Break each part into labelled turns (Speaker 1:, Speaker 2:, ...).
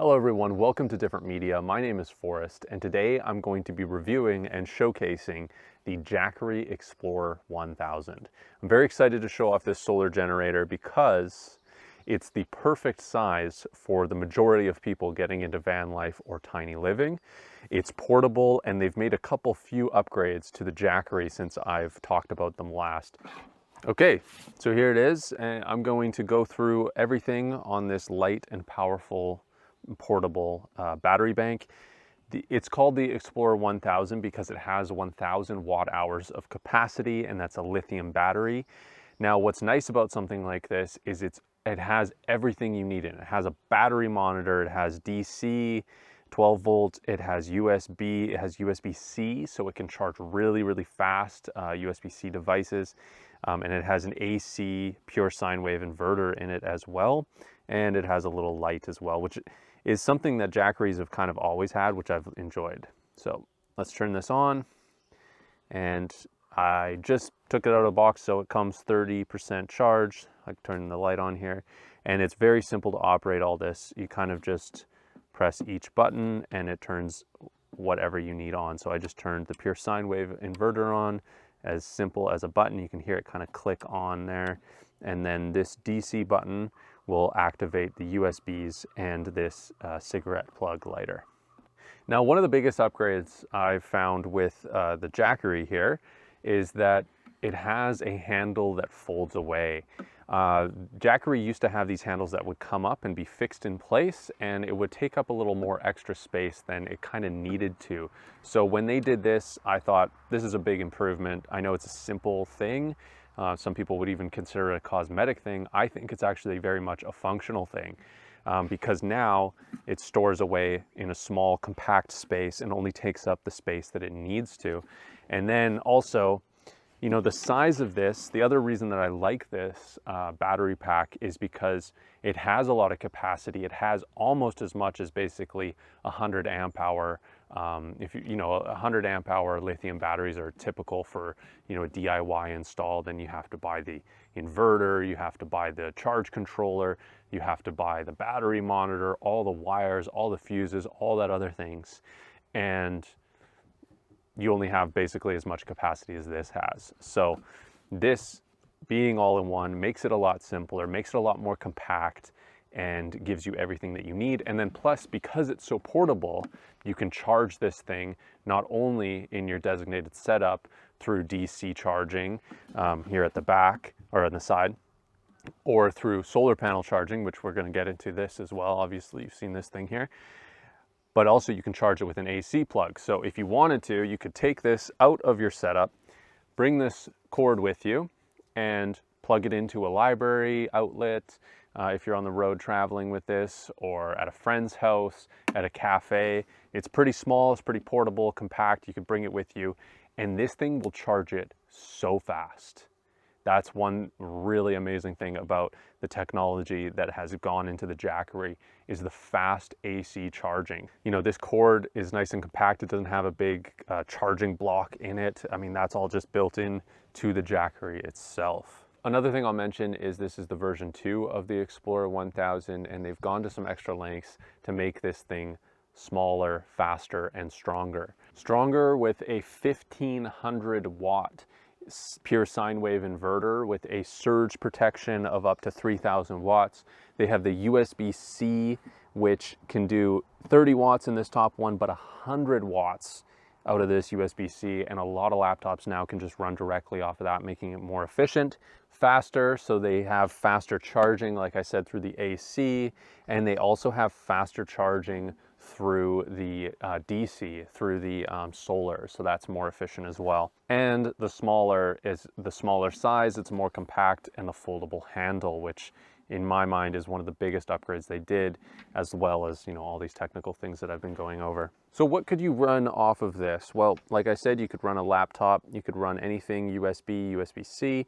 Speaker 1: Hello everyone, welcome to Different Media. My name is Forrest, and today I'm going to be reviewing and showcasing the Jackery Explorer 1000. I'm very excited to show off this solar generator because it's the perfect size for the majority of people getting into van life or tiny living. It's portable, and they've made a couple few upgrades to the Jackery since I've talked about them last. Okay, so here it is, and I'm going to go through everything on this light and powerful portable battery bank. It's called the Explorer 1000 because it has 1000 watt hours of capacity, and that's a lithium battery. Now, what's nice about something like this is it has everything you need in it. It has a battery monitor, it has DC, 12 volts, it has USB, it has USB-C, so it can charge really fast USB-C devices. And it has an AC pure sine wave inverter in it as well. And it has a little light as well, which is something that Jackeries have kind of always had, which I've enjoyed. So let's turn this on. And I just took it out of the box, so it comes 30% charged. I can turn the light on here. And it's very simple to operate all this. You kind of just press each button and it turns whatever you need on. So I just turned the pure sine wave inverter on. As simple as a button. You can hear it kind of click on there. And then this DC button will activate the USBs and this cigarette plug lighter. Now, one of the biggest upgrades I've found with the Jackery here is that it has a handle that folds away. Jackery used to have these handles that would come up and be fixed in place, and it would take up a little more extra space than it kind of needed to. So when they did this, I thought this is a big improvement. I know it's a simple thing. Some people would even consider it a cosmetic thing. I think it's actually very much a functional thing because now it stores away in a small, compact space and only takes up the space that it needs to. And then also, you know, the size of this, the other reason that I like this battery pack is because it has a lot of capacity. It has almost as much as basically 100 amp hour. If you know, 100 amp hour lithium batteries are typical for, you know, a DIY install. Then you have to buy the inverter, you have to buy the charge controller, you have to buy the battery monitor, all the wires, all the fuses, all that other things. And you only have basically as much capacity as this has. So this being all in one makes it a lot simpler, makes it a lot more compact, and gives you everything that you need. And then plus, because it's so portable, you can charge this thing not only in your designated setup through DC charging here at the back or on the side, or through solar panel charging, which we're going to get into this as well. Obviously, you've seen this thing here. But also you can charge it with an AC plug. So if you wanted to, you could take this out of your setup, bring this cord with you, and plug it into a library outlet if you're on the road traveling with this, or at a friend's house, at a cafe. It's pretty small, it's pretty portable, compact, you can bring it with you, and this thing will charge it so fast. That's one really amazing thing about the technology that has gone into the Jackery is the fast AC charging. You know, this cord is nice and compact. It doesn't have a big charging block in it. I mean, that's all just built in to the Jackery itself. Another thing I'll mention is this is the version 2 of the Explorer 1000, and they've gone to some extra lengths to make this thing smaller, faster, and stronger. Stronger with a 1500 watt pure sine wave inverter with a surge protection of up to 3000 watts. They have the USB-C, which can do 30 watts in this top one, but 100 watts out of this USB-C, and a lot of laptops now can just run directly off of that, making it more efficient, faster. So they have faster charging, like I said, through the AC, and they also have faster charging through the DC, through the solar, so that's more efficient as well. And the smaller size, it's more compact, and the foldable handle, which in my mind is one of the biggest upgrades they did, as well as, you know, all these technical things that I've been going over. So what could you run off of this? Well, like I said, you could run a laptop, you could run anything USB, USB-C.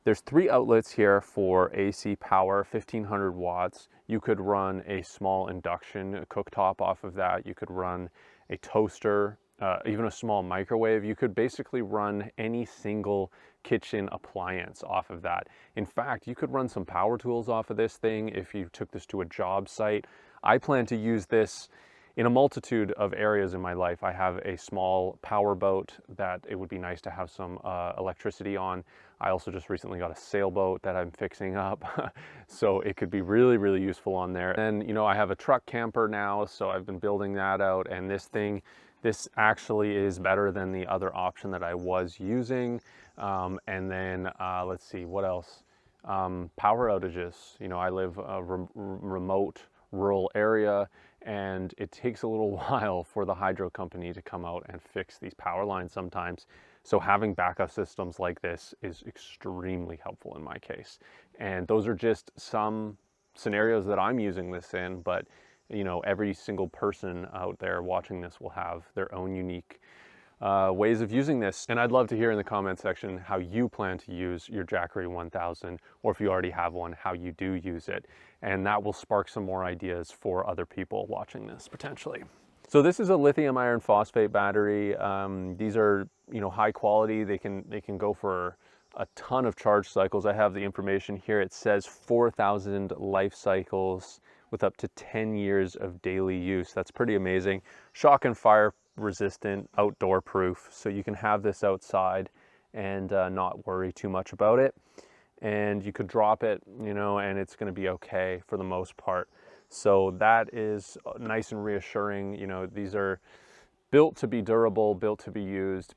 Speaker 1: There's 3 outlets here for AC power, 1500 watts. You could run a small induction cooktop off of that. You could run a toaster, even a small microwave. You could basically run any single kitchen appliance off of that. In fact, you could run some power tools off of this thing if you took this to a job site. I plan to use this in a multitude of areas in my life. I have a small power boat that it would be nice to have some electricity on. I also just recently got a sailboat that I'm fixing up, so it could be really, really useful on there. And you know, I have a truck camper now, so I've been building that out, and this actually is better than the other option that I was using. And then let's see, what else? Power outages. You know, I live a remote rural area, and it takes a little while for the hydro company to come out and fix these power lines sometimes. So having backup systems like this is extremely helpful in my case. And those are just some scenarios that I'm using this in, but you know, every single person out there watching this will have their own unique ways of using this. And I'd love to hear in the comment section how you plan to use your Jackery 1000, or if you already have one, how you do use it. And that will spark some more ideas for other people watching this potentially. So this is a lithium iron phosphate battery. These are, you know, high quality. They can go for a ton of charge cycles. I have the information here. It says 4,000 life cycles with up to 10 years of daily use. That's pretty amazing. Shock and fire resistant, outdoor proof, so you can have this outside and not worry too much about it. And you could drop it, you know, and it's going to be okay for the most part. So that is nice and reassuring. You know, these are built to be durable, built to be used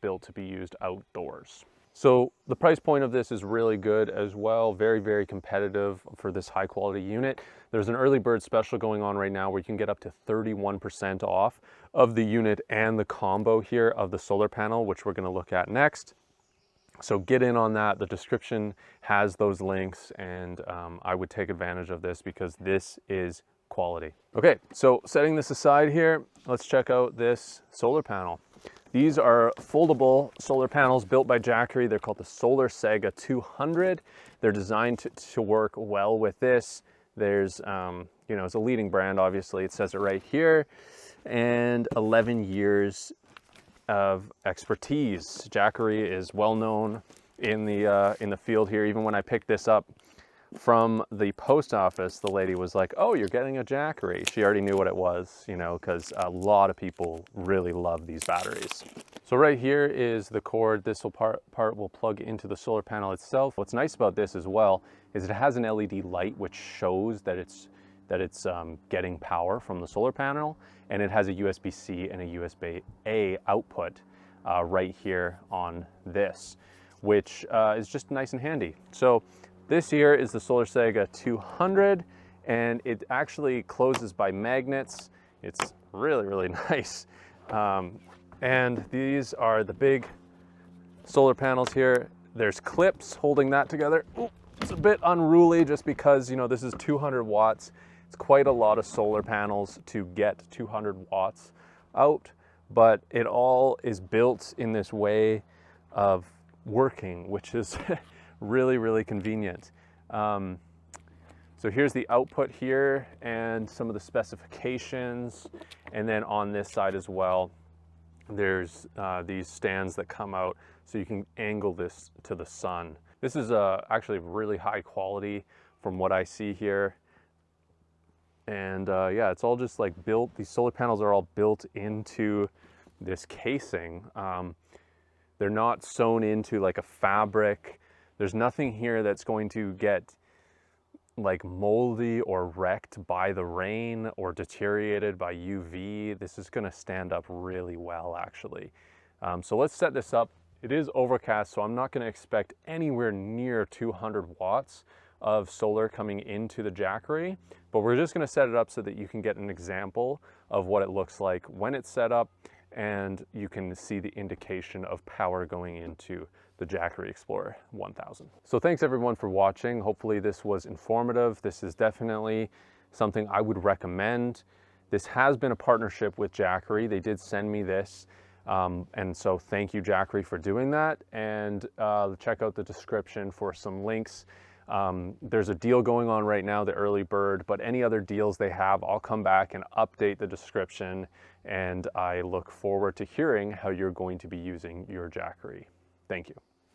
Speaker 1: outdoors. So the price point of this is really good as well. Very, very competitive for this high quality unit. There's an early bird special going on right now where you can get up to 31% off of the unit and the combo here of the solar panel, which we're going to look at next. So get in on that. The description has those links, and I would take advantage of this because this is quality. Okay, so setting this aside here, let's check out this solar panel. These are foldable solar panels built by Jackery. They're called the Saga 200. They're designed to work well with this. There's, you know, it's a leading brand, obviously. It says it right here. And 11 years of expertise. Jackery is well known in the field here. Even when I picked this up from the post office, the lady was like, "Oh, you're getting a Jackery." She already knew what it was, you know, because a lot of people really love these batteries. So right here is the cord. This part will plug into the solar panel itself. What's nice about this as well is it has an LED light which shows that it's getting power from the solar panel, and it has a USB-C and a USB-A output right here on this, which is just nice and handy. So this here is the Saga 200, and it actually closes by magnets. It's really, really nice. And these are the big solar panels here. There's clips holding that together. Ooh, it's a bit unruly just because, you know, this is 200 watts. It's quite a lot of solar panels to get 200 watts out, but it all is built in this way of working, which is really, really convenient. So here's the output here and some of the specifications. And then on this side as well, there's these stands that come out so you can angle this to the sun. This is actually really high quality from what I see here. And yeah, it's all just like built, these solar panels are all built into this casing. They're not sewn into like a fabric. There's nothing here that's going to get like moldy or wrecked by the rain or deteriorated by UV. This is going to stand up really well, actually. So let's set this up. It is overcast, so I'm not going to expect anywhere near 200 watts of solar coming into the Jackery, but we're just going to set it up so that you can get an example of what it looks like when it's set up, and you can see the indication of power going into the Jackery Explorer 1000. So thanks everyone for watching. Hopefully this was informative. This is definitely something I would recommend. This has been a partnership with Jackery. They did send me this. And so thank you, Jackery, for doing that. And check out the description for some links. There's a deal going on right now, the early bird, but any other deals they have, I'll come back and update the description. And I look forward to hearing how you're going to be using your Jackery. Thank you.